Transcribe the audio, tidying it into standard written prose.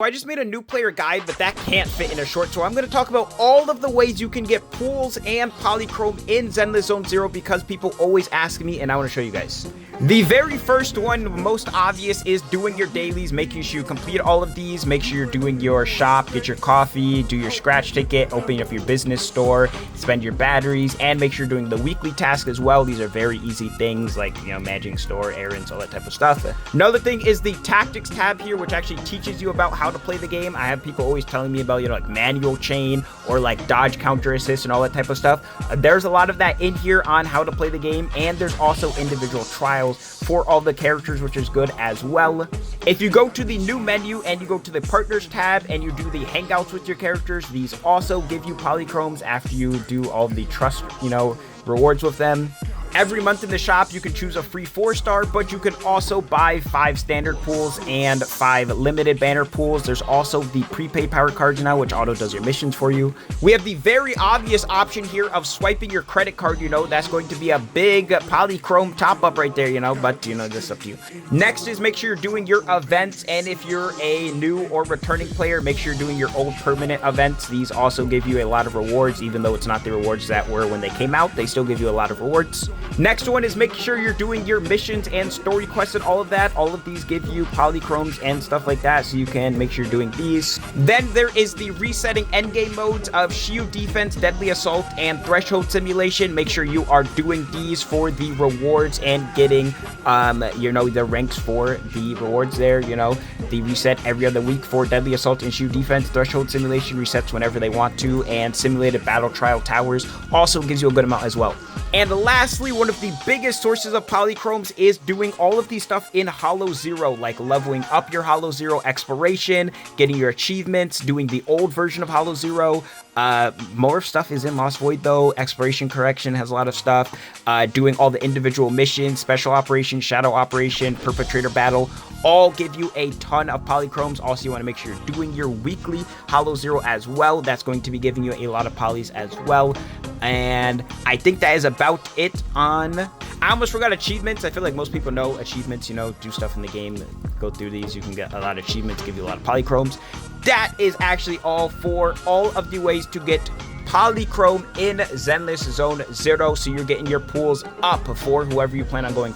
I just made a new player guide, but that can't fit in a short, so I'm going to talk about all of the ways you can get pools and Polychrome in Zenless Zone 0 because people always ask me, and I want to show you guys. The very first one, most obvious, is doing your dailies, making sure you complete all of these, make sure you're doing your shop, get your coffee, do your scratch ticket, open up your business store, spend your batteries, and make sure you're doing the weekly task as well. These are very easy things like, managing store, errands, all that type of stuff. Another thing is the tactics tab here, which actually teaches you about how to play the game. I have people always telling me about, like manual chain or like dodge counter assist and all that type of stuff. There's a lot of that in here on how to play the game, and there's also individual trials for all the characters, which is good as well. If you go to the new menu and you go to the partners tab and you do the hangouts with your characters, these also give you polychromes after you do all the trust, rewards with them. Every month in the shop, you can choose a free 4-star, but you can also buy 5 standard pools and 5 limited banner pools. There's also the prepaid power cards now, which auto does your missions for you. We have the very obvious option here of swiping your credit card. That's going to be a big Polychrome top up right there, but that's up to you. Next is make sure you're doing your events, and if you're a new or returning player, make sure you're doing your old permanent events. These also give you a lot of rewards, even though it's not the rewards that were when they came out. They still give you a lot of rewards. Next one is make sure you're doing your missions and story quests and all of that. All of these give you polychromes and stuff like that, so you can make sure you're doing these. Then there is the resetting endgame modes of shield defense, deadly assault, and threshold simulation. Make sure you are doing these for the rewards and getting, the ranks for the rewards there. They reset every other week for deadly assault and shield defense. Threshold simulation resets whenever they want to, and simulated battle trial towers also gives you a good amount as well. And lastly, one of the biggest sources of polychromes is doing all of these stuff in Hollow Zero, like leveling up your Hollow Zero exploration, getting your achievements, doing the old version of Hollow Zero. More stuff is in Lost Void though. Exploration Correction has a lot of stuff. Doing all the individual missions, Special Operation, Shadow Operation, Perpetrator Battle, all give you a ton of polychromes. Also, you want to make sure you're doing your weekly Hollow Zero as well. That's going to be giving you a lot of polys as well. And I think that is about it on... I almost forgot achievements. I feel like most people know achievements, do stuff in the game, go through these. You can get a lot of achievements, give you a lot of polychromes. That is actually all for all of the ways to get Polychrome in Zenless Zone 0. So you're getting your pools up for whoever you plan on going